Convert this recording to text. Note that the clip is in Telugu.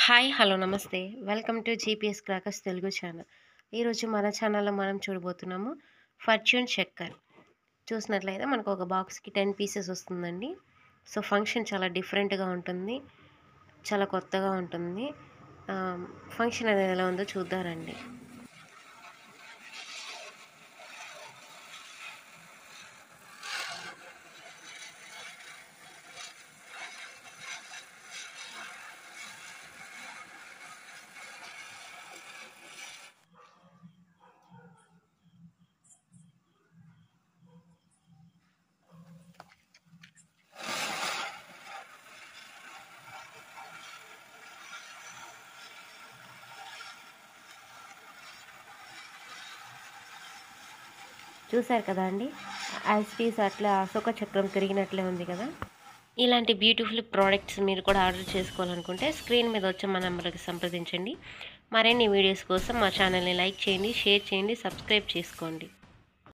హాయ్ హలో నమస్తే. Welcome to GPS crackers Telugu channel. ఈరోజు మన ఛానల్‌లో మనం చూడబోతున్నాము ఫార్చ్యూన్ చక్కర్. చూసినట్లయితే మనకు ఒక బాక్స్‌కి 10 పీసెస్ వస్తుందండి. సో, ఫంక్షన్ చాలా డిఫరెంట్‌గా ఉంటుంది. చాలా కొత్తగా ఉంటుంది. ఆహ్, ఫంక్షన్ అనేది ఎలా ఉందో చూద్దాం రండి. చూసారు కదా అండి. యాజ్ ఇట్ ఈజ్ అట్లా అశోక చక్రం తిరిగినట్లే ఉంది కదా! ఇలాంటి బ్యూటిఫుల్ ప్రోడక్ట్స్ మీరు కూడా ఆర్డర్ చేసుకోవాలనుకుంటే స్క్రీన్ మీద వచ్చే మా నెంబర్‌కి సంప్రదించండి. మరిన్ని వీడియోస్ కోసం మా ఛానల్‌ని లైక్ చేయండి, షేర్ చేయండి, సబ్స్క్రైబ్ చేసుకోండి.